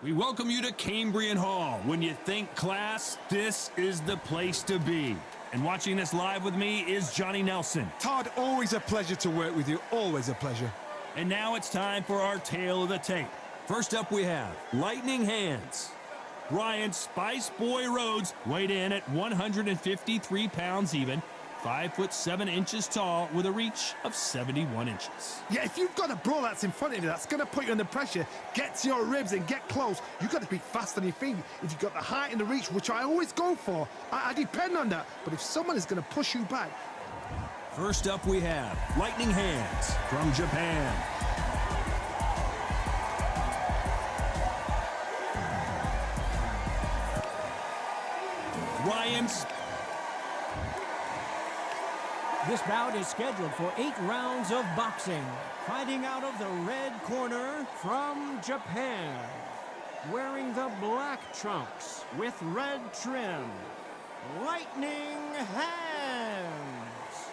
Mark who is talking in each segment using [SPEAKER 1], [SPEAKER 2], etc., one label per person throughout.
[SPEAKER 1] We welcome you to Cambrian Hall. When you think class, this is the place to be. And watching this live with me is Johnny Nelson.
[SPEAKER 2] Todd, always a pleasure to work with you. Always a pleasure.
[SPEAKER 1] And now it's time for our tale of the tape. First up we have Lightning Hands. Ryan Spice Boy Rhodes weighed in at 153 pounds even, 5'7" tall with a reach of 71 inches.
[SPEAKER 2] Yeah, if you've got a brawl that's in front of you, that's going to put you under pressure, get to your ribs and get close, you've got to be fast on your feet. If you've got the height and the reach, which I always go for, I depend on that. But if someone is going to push you back.
[SPEAKER 1] First up we have Lightning Hands from Japan.
[SPEAKER 3] This bout is scheduled for 8 rounds of boxing. Fighting out of the red corner from Japan. Wearing the black trunks with red trim. Lightning Hands.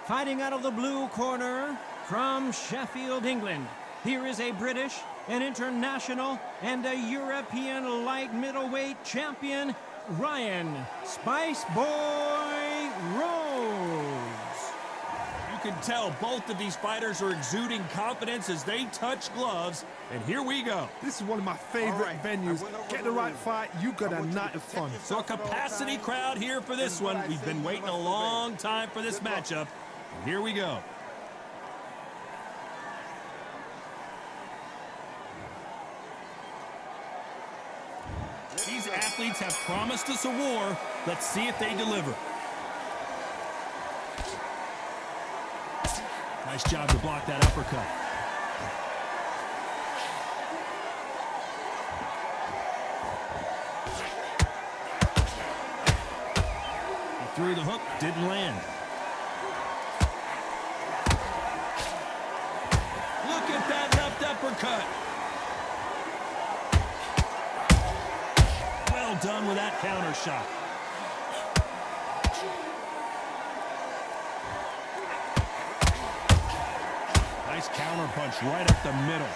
[SPEAKER 3] Fighting out of the blue corner from Sheffield, England. Here is a British, an international, and a European light middleweight champion, Ryan Spice Boy Rhodes.
[SPEAKER 1] You can tell both of these fighters are exuding confidence as they touch gloves, and here we go.
[SPEAKER 2] This is one of my favorite venues. Get the right fight, you got a night of fun.
[SPEAKER 1] So a capacity crowd here for this one. We've been waiting a long time for this matchup, and here we go. These athletes have promised us a war. Let's see if they deliver. Nice job to block that uppercut. He threw the hook, didn't land. Look at that left uppercut. Well done with that counter shot. Nice counter punch right up the middle.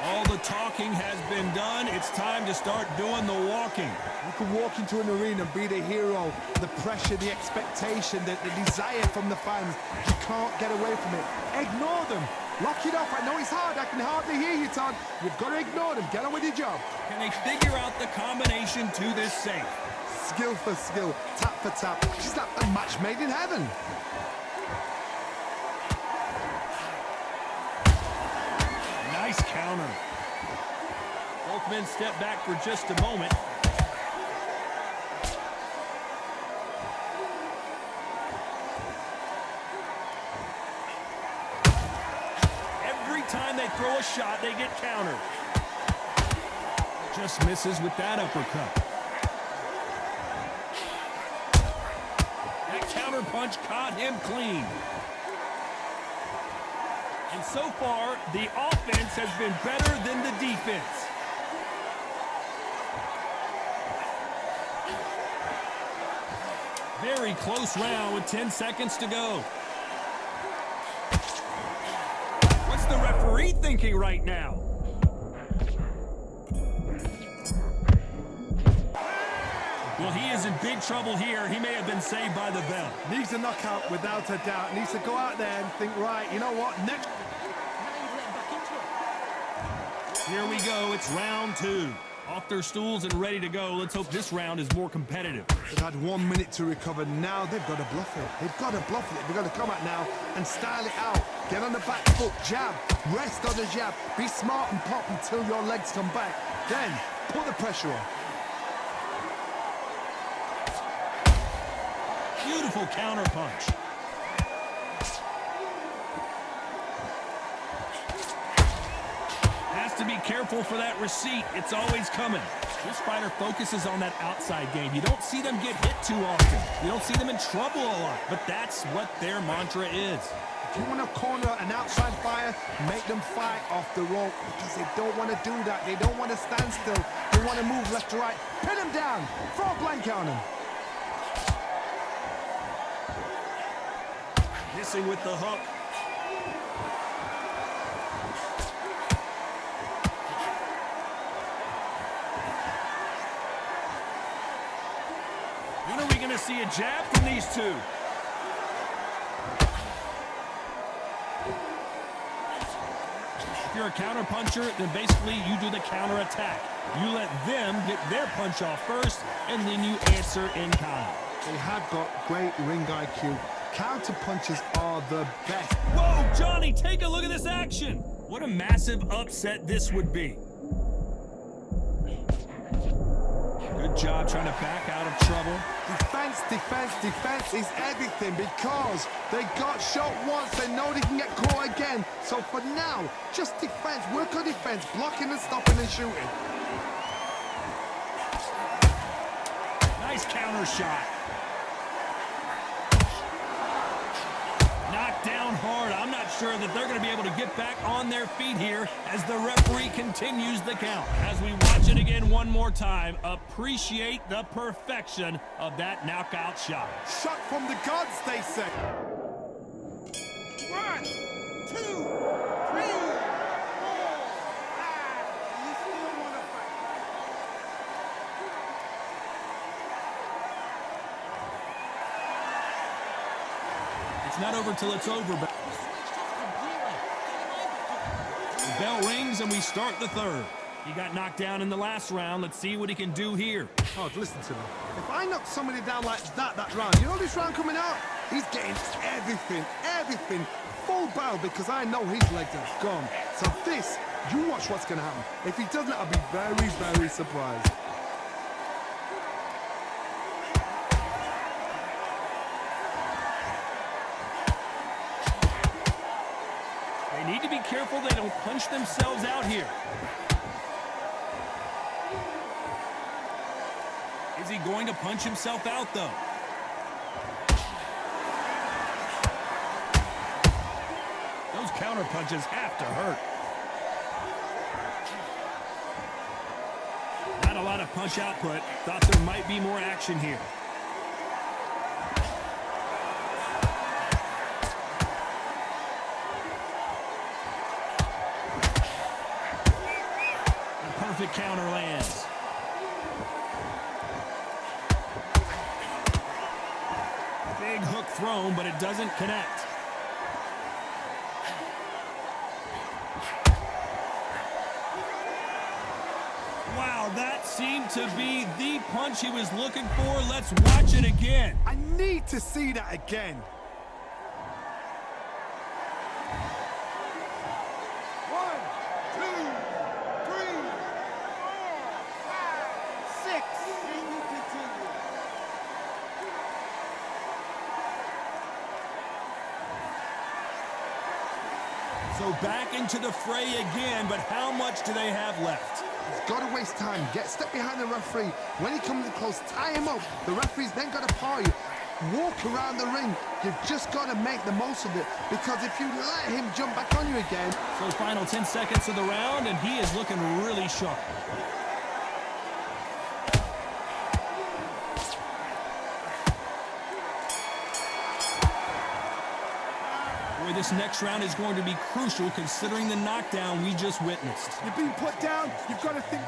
[SPEAKER 1] All the talking has been done. It's time to start doing the walking.
[SPEAKER 2] You can walk into an arena and be the hero. The pressure, the expectation, the desire from the fans. You can't get away from it. Ignore them. Lock it off. I know it's hard. I can hardly hear you, Todd. You've got to ignore them. Get on with your job.
[SPEAKER 1] Can they figure out the combination to this safe?
[SPEAKER 2] Skill for skill, tap for tap. She's like a match made in heaven.
[SPEAKER 1] Nice counter. Both men step back for just a moment. Every time they throw a shot, they get countered. Just misses with that uppercut. That counter punch caught him clean. And so far, the offense has been better than the defense. Very close round with 10 seconds to go. What's the referee thinking right now? Well, he is in big trouble here. He may have been saved by the bell.
[SPEAKER 2] Needs a knockout without a doubt. Needs to go out there and think, right, you know what, next.
[SPEAKER 1] Here we go. It's round 2. Off their stools and ready to go. Let's hope this round is more competitive.
[SPEAKER 2] They've had 1 minute to recover. Now they've got to bluff it. They've got to bluff it. They've got to come out now and style it out. Get on the back foot, jab, rest on the jab. Be smart and pop until your legs come back. Then put the pressure on.
[SPEAKER 1] Beautiful counter punch. Has to be careful for that receipt. It's always coming. This fighter focuses on that outside game. You don't see them get hit too often. You don't see them in trouble a lot, but that's what their mantra is.
[SPEAKER 2] If you want to corner an outside fighter, make them fight off the rope because they don't want to do that. They don't want to stand still. They want to move left to right. Pin them down. Throw a blanket on them.
[SPEAKER 1] Missing with the hook. . 1, When are we going to see a jab from these two? If you're a counter puncher, then basically you do the counter attack. You let them get their punch off first, and then you answer in kind.
[SPEAKER 2] They have got great ring IQ. Counter punches are the best.
[SPEAKER 1] Whoa, Johnny, take a look at this action. What a massive upset this would be. Good job trying to back out of trouble.
[SPEAKER 2] Defense, defense, defense is everything because they got shot once. They know they can get caught again. So for now, just defense. Work on defense, blocking and stopping and shooting.
[SPEAKER 1] Nice counter shot. Knocked down hard. I'm not sure that they're going to be able to get back on their feet here as the referee continues the count. As we watch it again one more time, appreciate the perfection of that knockout shot.
[SPEAKER 2] Shot from the gods, they say.
[SPEAKER 4] 1, 2, 3, 4, 5. You still want to fight?
[SPEAKER 1] It's not over till it's over. But the bell rings and we start the third. He got knocked down in the last round. Let's see what he can do here.
[SPEAKER 2] Oh, listen to me. If I knock somebody down like that round, you know this round coming out? He's getting everything, full barrel because I know his legs are gone. So this, you watch what's going to happen. If he doesn't, I'll be very, very surprised.
[SPEAKER 1] They need to be careful they don't punch themselves out here. Is he going to punch himself out, though? Those counter punches have to hurt. Not a lot of punch output. Thought there might be more action here. The perfect counter lands. Big hook thrown, but it doesn't connect. Wow, that seemed to be the punch he was looking for. Let's watch it again.
[SPEAKER 2] I need to see that again.
[SPEAKER 4] 1, 2, 3, 4, 5, 6. And you continue.
[SPEAKER 1] So back into the fray again, but how much do they have left?
[SPEAKER 2] He's got to waste time. Step behind the referee. When he comes in close, tie him up. The referee's then got to paw you. Walk around the ring. You've just got to make the most of it because if you let him jump back on you again.
[SPEAKER 1] So final 10 seconds of the round, and he is looking really sharp. Boy, this next round is going to be crucial considering the knockdown we just witnessed.
[SPEAKER 2] You're being put down. You've got to think.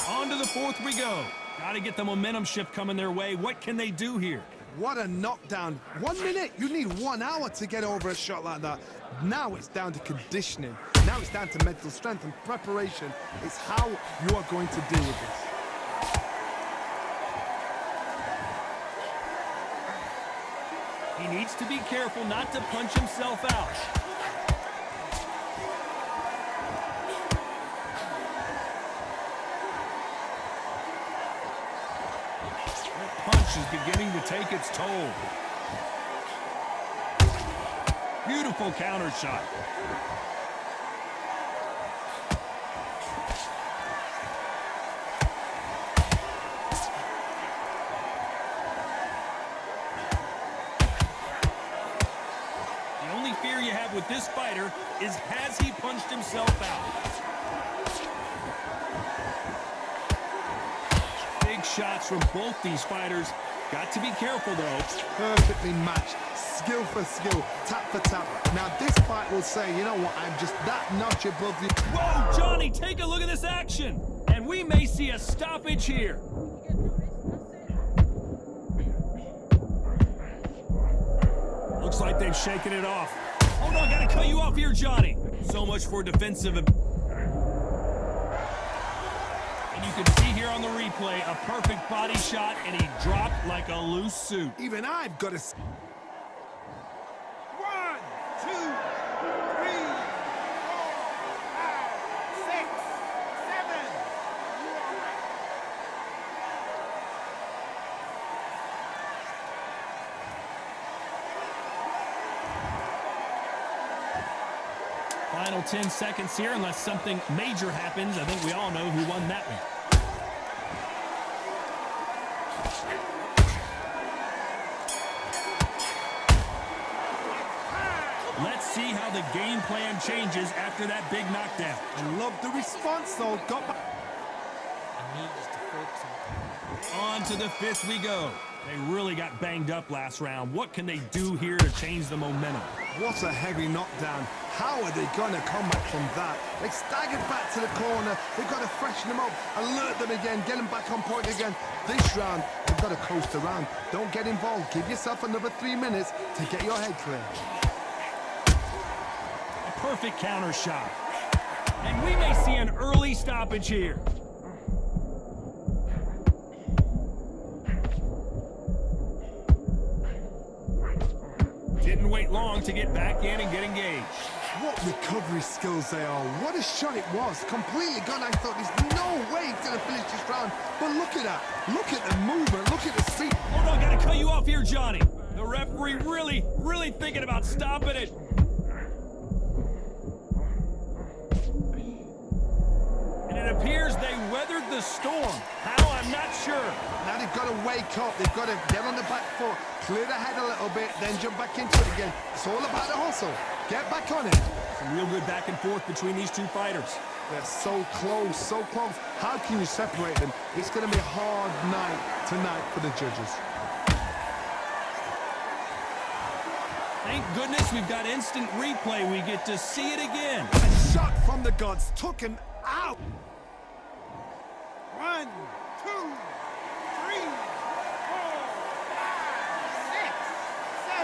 [SPEAKER 1] On to the fourth we go. Got to get the momentum shift coming their way. What can they do here?
[SPEAKER 2] What a knockdown. 1 minute. You need 1 hour to get over a shot like that. Now it's down to conditioning. Now it's down to mental strength and preparation. It's how you are going to deal with this.
[SPEAKER 1] He needs to be careful not to punch himself out. That punch is beginning to take its toll. Beautiful counter shot. Fear you have with this fighter is has he punched himself out? Big shots from both these fighters. Got to be careful though.
[SPEAKER 2] Perfectly matched, skill for skill, tap for tap. Now this fight will say, you know what, I'm just that notch above you.
[SPEAKER 1] Whoa, Johnny, take a look at this action. And we we may see a stoppage here. Looks like they've shaken it off. Hold on, gotta cut you off here, Johnny. So much for defensive. And you can see here on the replay, a perfect body shot, and he dropped like a loose suit.
[SPEAKER 2] Even I've got to...
[SPEAKER 4] 1, 2, 3, 4, 5, 6, 7. You all right?
[SPEAKER 1] Final 10 seconds here, unless something major happens. I think we all know who won that one. Let's see how the game plan changes after that big knockdown.
[SPEAKER 2] I love the response, though. Got back.
[SPEAKER 1] On to the fifth we go. They really got banged up last round. What can they do here to change the momentum?
[SPEAKER 2] What a heavy knockdown. How are they going to come back from that? They staggered back to the corner. They've got to freshen them up, alert them again, get them back on point again. This round, they've got to coast around. Don't get involved. Give yourself another 3 minutes to get your head clear.
[SPEAKER 1] A perfect counter shot. And we may see an early stoppage here. Didn't wait long to get back in and get engaged.
[SPEAKER 2] What recovery skills they are. What a shot it was. Completely gone. I thought there's no way he's going to finish this round. But look at that. Look at the movement. Look at the speed.
[SPEAKER 1] Hold on, gotta cut you off here, Johnny. The referee really thinking about stopping it. And it appears they weathered the storm. How? I'm not sure.
[SPEAKER 2] Now they've got to wake up. They've got to get on the back foot, clear the head a little bit, then jump back into it again. It's all about the hustle. Get back on it.
[SPEAKER 1] Some real good back and forth between these two fighters.
[SPEAKER 2] They're so close, so close. How can you separate them? It's going to be a hard night tonight for the judges.
[SPEAKER 1] Thank goodness we've got instant replay. We get to see it again.
[SPEAKER 2] A shot from the gods took him out.
[SPEAKER 4] 1, 2, 3, 4, 5, 6, 7,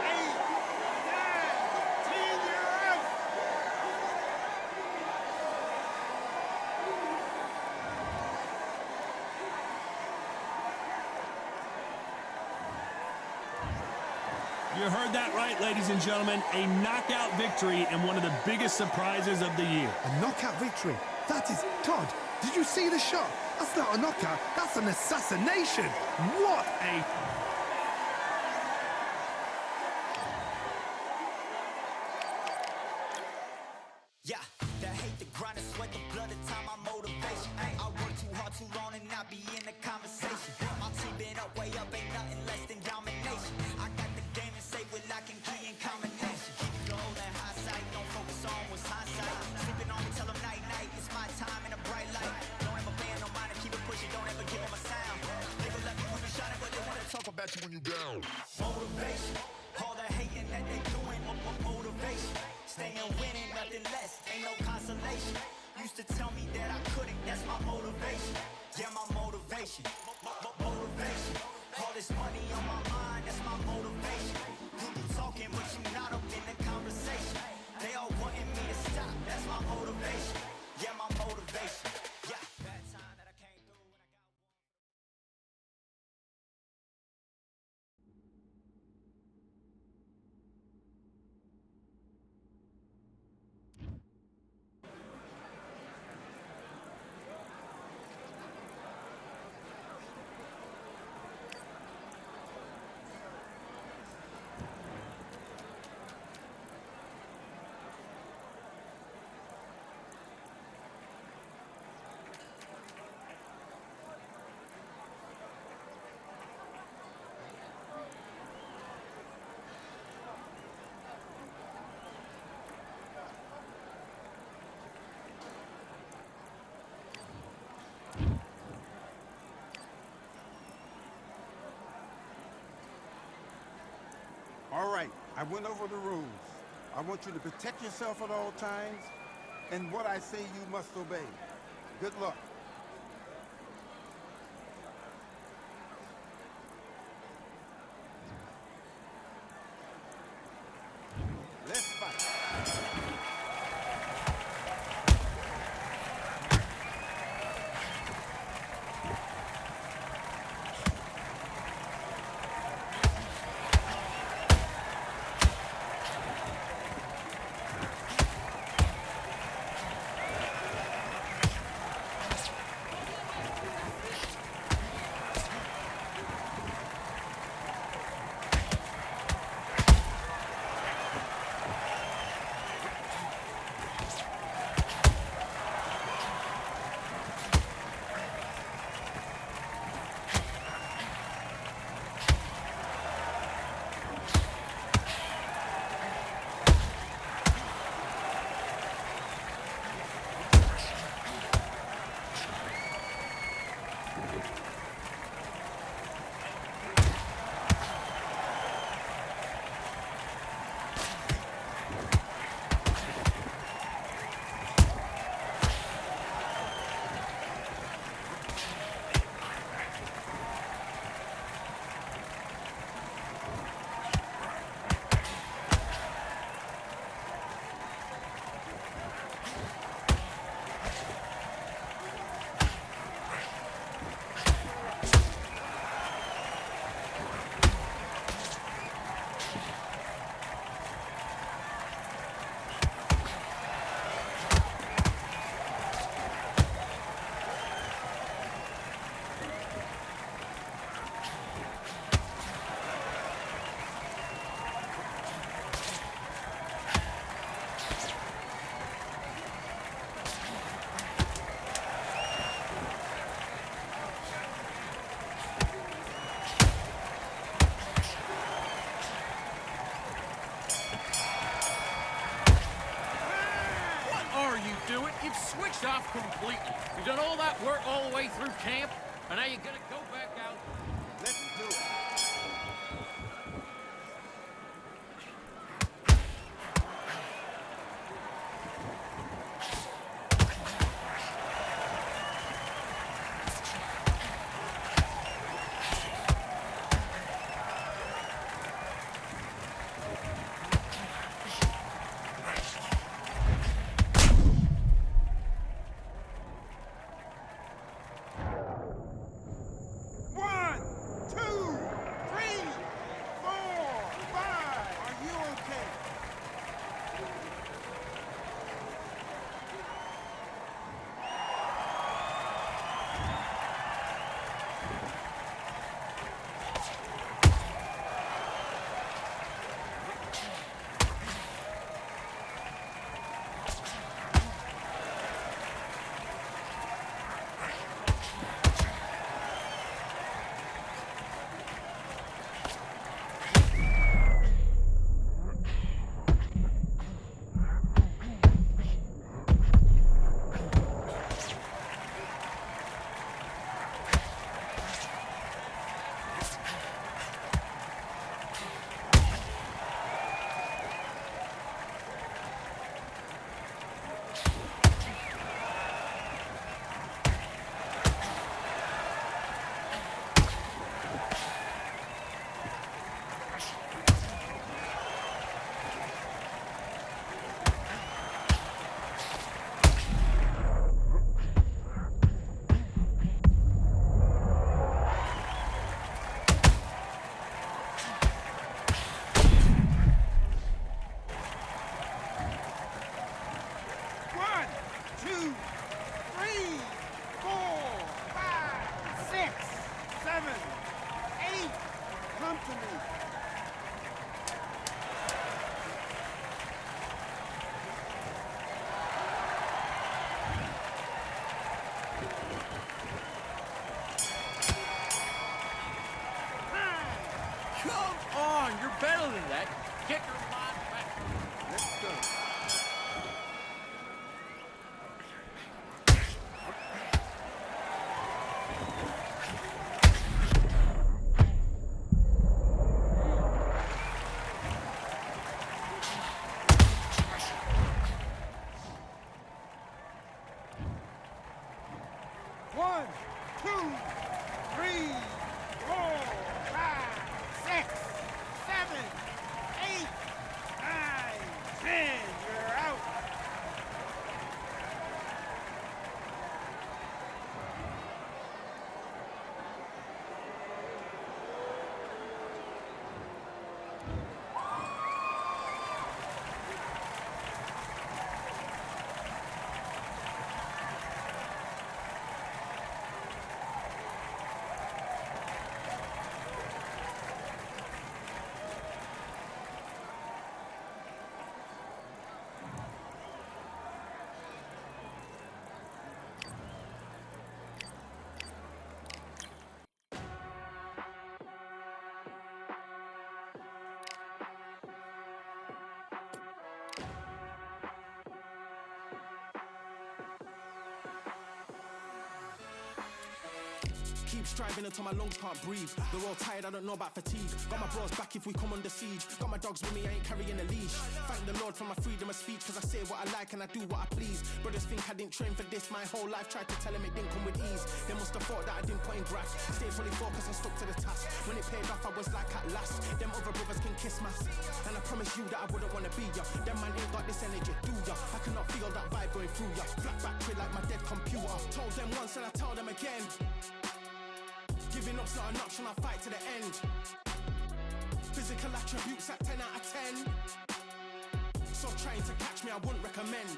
[SPEAKER 4] 8, 9, 10. You're out.
[SPEAKER 1] You heard that right, ladies and gentlemen. A knockout victory and one of the biggest surprises of the year.
[SPEAKER 2] A knockout victory. That is... Todd, did you see the shot? That's not a knockout. That's an assassination. What a...
[SPEAKER 5] Yeah, the hate, the grind, the sweat, the blood, the time, my motivation. I work too hard, too long, and not be in the conversation. My team been up, way up, ain't nothing less than domination. I got the game and say with lock and key and combination. Keep it low and high sight, don't focus on what's hindsight. Sleeping on me, tell them night, night, it's my time in a bright light. Don't ever pay no mind and keep it pushing, don't ever give them a sound. They gon' let me when you shining, but they wanna talk about you when you down. Motivation, all the hating that they doing, motivation. Staying winning, nothing less, ain't no consolation. Used to tell me that I couldn't, that's my motivation. Yeah, my motivation, motivation. All this money on my mind, that's my motivation. You be talking, but you not up in the conversation. They all wanting me to stop, that's my motivation. Yeah, my motivation. Yeah, bad time that I came through when I got one.
[SPEAKER 4] All right, I went over the rules. I want you to protect yourself at all times, and what I say you must obey. Good luck.
[SPEAKER 6] Work all the way through camp, and now you're gonna go back out.
[SPEAKER 4] Let's do it.
[SPEAKER 6] Come on, you're better than that. Kick her mind back.
[SPEAKER 4] Let's go.
[SPEAKER 7] One, two, three, 4, 5, 6, 7, 8, 9, 10. You're out.
[SPEAKER 8] Keep striving until my lungs can't breathe. They're all tired, I don't know about fatigue. Got my bros back if we come under siege. Got my dogs with me, I ain't carrying a leash. Thank the Lord for my freedom of speech, cause I say what I like and I do what I please. Brothers think I didn't train for this my whole life. Tried to tell them it didn't come with ease. They must have thought that I didn't put in graft. Stayed fully focused and stuck to the task. When it paid off, I was like at last. Them other brothers can kiss my seat. And I promise you that I wouldn't wanna be ya. Them man ain't got this energy, do ya? I cannot feel that vibe going through ya. Flat battery like my dead computer. Told them once and I tell them again. Giving up's not an option, I'll fight to the end. Physical attributes at 10 out of 10. So trying to catch me, I wouldn't recommend.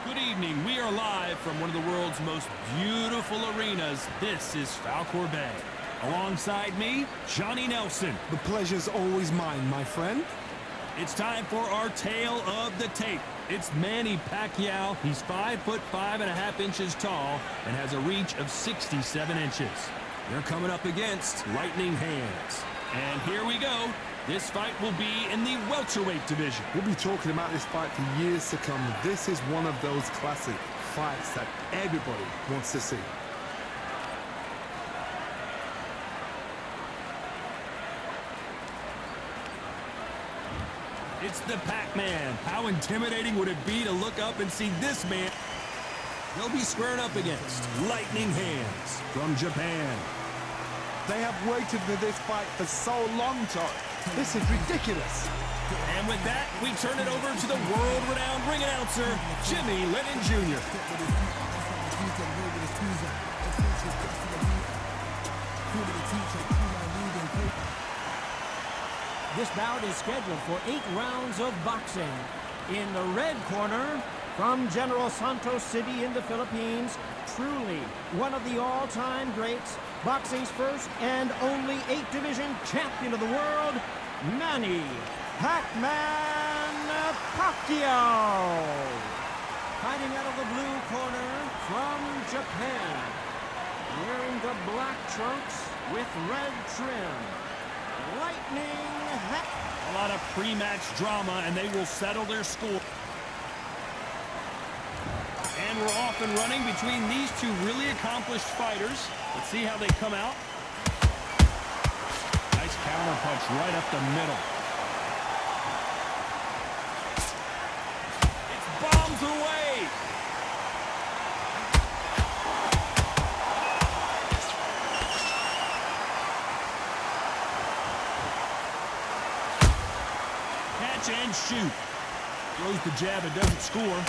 [SPEAKER 1] Good evening. We are live from one of the world's most beautiful arenas. This is Falkor Bay. Alongside me, Johnny Nelson.
[SPEAKER 2] The pleasure's always mine, my friend.
[SPEAKER 1] It's time for our tale of the tape. It's Manny Pacquiao. He's 5'5.5" tall and has a reach of 67 inches. They're coming up against lightning hands. And here we go. This fight will be in the welterweight division.
[SPEAKER 2] We'll be talking about this fight for years to come. This is one of those classic fights that everybody wants to see.
[SPEAKER 1] It's the Pac-Man. How intimidating would it be to look up and see this man they'll be squaring up against? Lightning hands from Japan.
[SPEAKER 2] They have waited for this fight for so long, Todd. This is ridiculous.
[SPEAKER 1] And with that, we turn it over to the world-renowned ring announcer, Jimmy Lennon Jr.
[SPEAKER 3] This bout is scheduled for 8 rounds of boxing. In the red corner, from General Santos City in the Philippines, truly one of the all-time greats, boxing's first and only 8-division champion of the world, Manny Pac-Man Pacquiao. Fighting out of the blue corner from Japan, wearing the black trunks with red trim, lightning.
[SPEAKER 1] A lot of pre-match drama, and they will settle their score. And we're off and running between these two really accomplished fighters. Let's see how they come out. Nice counter punch right up the middle. It's bombs away. Catch and shoot. Throws the jab, it doesn't score.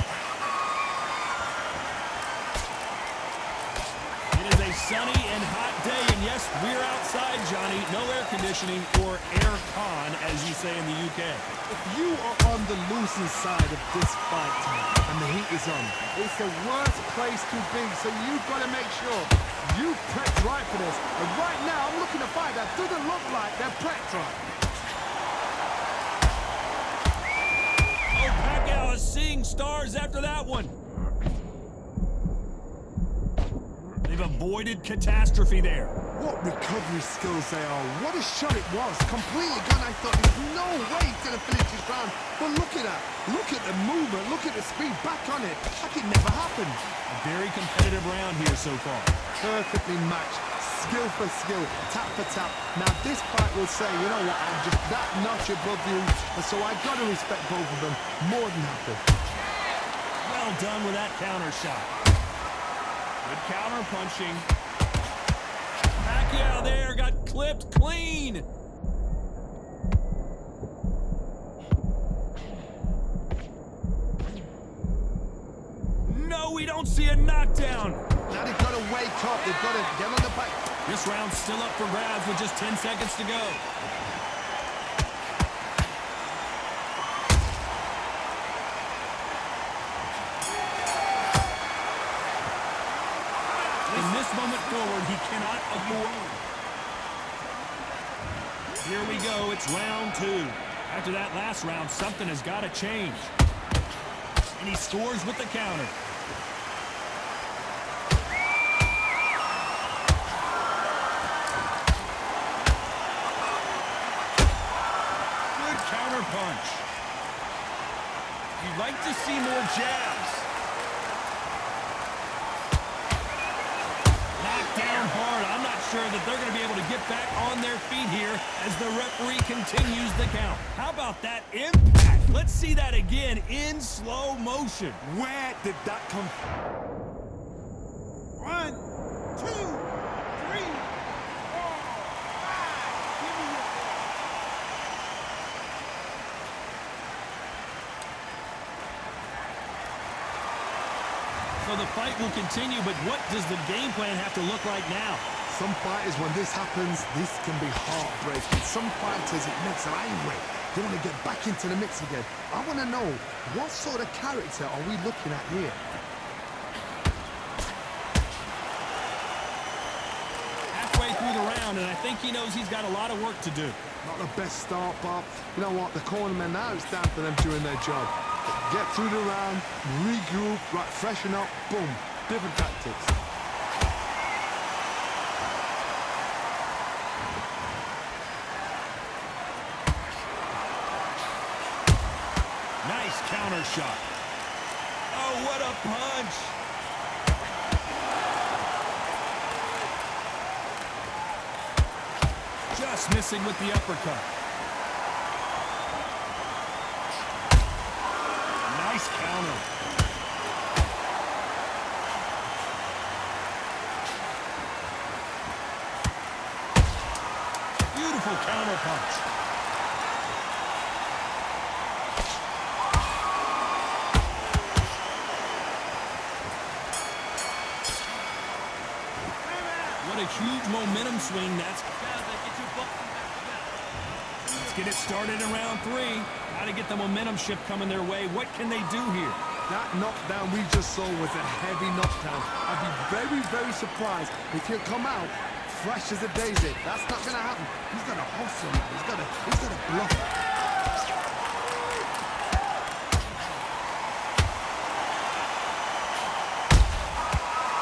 [SPEAKER 1] It is a sunny and hot day, and yes, we're outside, Johnny. No air conditioning or air con, as you say in the UK.
[SPEAKER 2] If you are on the losing side of this fight and the heat is on, it's the worst place to be, so you've got to make sure you prepped right for this. And right now, I'm looking at a fight that doesn't look like they're prepped right.
[SPEAKER 1] Pacquiao is seeing stars after that one. They've avoided catastrophe there.
[SPEAKER 2] What recovery skills they are. What a shot it was. Completely gone. I thought there's no way he's going to finish this round. But look at that. Look at the movement. Look at the speed. Back on it. Like it never happened.
[SPEAKER 1] A very competitive round here so far.
[SPEAKER 2] Perfectly matched. Skill for skill. Tap for tap. Now this fight will say, you know what, I'm just that notch above you. And so I got to respect both of them. More than happy.
[SPEAKER 1] Well done with that counter shot. Good counter punching. Pacquiao there got clipped clean. No, we don't see a knockdown.
[SPEAKER 2] Now they've got to wake up. They've got to get on the back.
[SPEAKER 1] This round's still up for grabs with just 10 seconds to go. From this moment forward, he cannot afford. Here we go, it's round 2. After that last round, something has got to change. And he scores with the counter. Good counter punch. You'd like to see more jabs. Knocked down hard. I'm not sure that they're going to be able to get back on their feet here as the referee continues the count. How about that impact? Let's see that again in slow motion.
[SPEAKER 2] Where did that come from?
[SPEAKER 7] 1, 2, 3, 4, 5. Give me your
[SPEAKER 1] So the fight will continue, but what does the game plan have to look like now?
[SPEAKER 2] Some fighters, when this happens, this can be heartbreaking. Some fighters, it makes them angry. They want to get back into the mix again. I want to know, what sort of character are we looking at here?
[SPEAKER 1] Halfway through the round, and I think he knows he's got a lot of work to do.
[SPEAKER 2] Not the best start, but you know what? The cornermen now, it's down to them doing their job. Get through the round, regroup, right, freshen up, boom. Different tactics.
[SPEAKER 1] Nice counter shot. Oh, what a punch. Just missing with the uppercut. Nice counter. Beautiful counter punch. What a huge momentum swing that's. Let's get it started in round 3. Got to get the momentum shift coming their way. What can they do here?
[SPEAKER 2] That knockdown we just saw was a heavy knockdown. I'd be very, very surprised if he'll come out fresh as a daisy. That's not going to happen. He's got to hustle. He's got to bluff.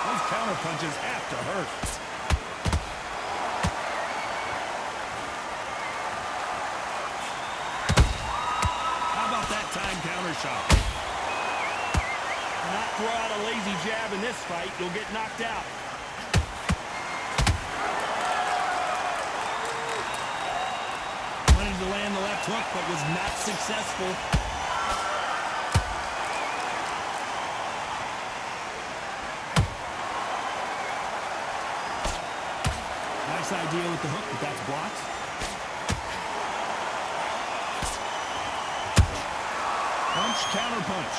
[SPEAKER 1] Those counter punches have to hurt. Time counter shot. Not throw out a lazy jab in this fight, you'll get knocked out. Wanted to land the left hook, but was not successful. Nice idea with the hook, but that's blocked. Punch, counter punch.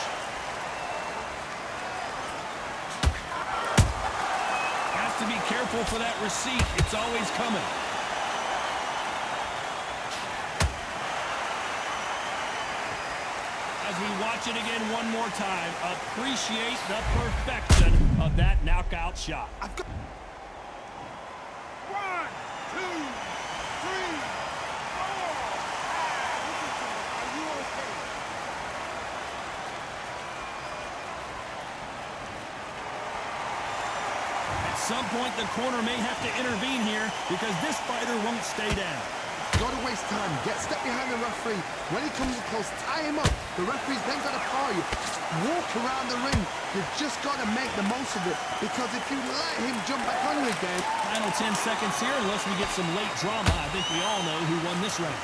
[SPEAKER 1] Has to be careful for that receipt. It's always coming. As we watch it again one more time, appreciate the perfection of that knockout shot.
[SPEAKER 7] 1, 2, 3, 4. Are you okay?
[SPEAKER 1] At some point, the corner may have to intervene here because this fighter won't stay down.
[SPEAKER 2] Got to waste time. Get step behind the referee. When he comes close, tie him up. The referee's then got to power you. Walk around the ring. You've just got to make the most of it because if you let him jump back on you again.
[SPEAKER 1] Final 10 seconds here unless we get some late drama. I think we all know who won this round.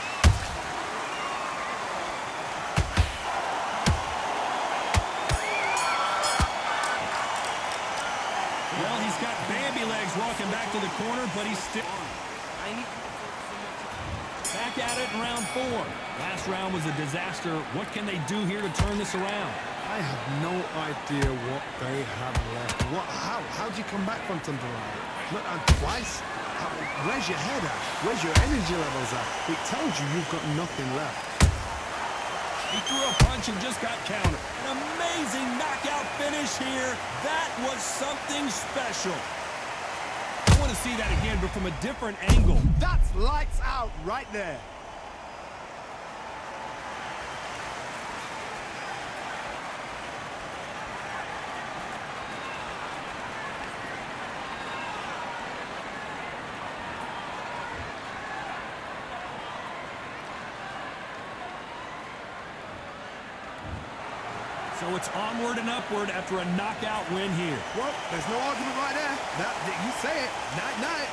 [SPEAKER 1] Well, he's got Bambi legs walking back to the corner, but he's still back at it in round 4. Last round was a disaster. What can they do here to turn this around?
[SPEAKER 2] I have no idea what they have left. How do you come back from something like that? Look, twice? Where's your head at? Where's your energy levels at? It tells you you've got nothing left.
[SPEAKER 1] He threw a punch and just got countered. An amazing knockout finish here. That was something special. I want to see that again, but from a different angle.
[SPEAKER 2] That's lights out right there.
[SPEAKER 1] So it's onward and upward after a knockout win here.
[SPEAKER 2] Well, there's no argument right there. You say it. Night-night.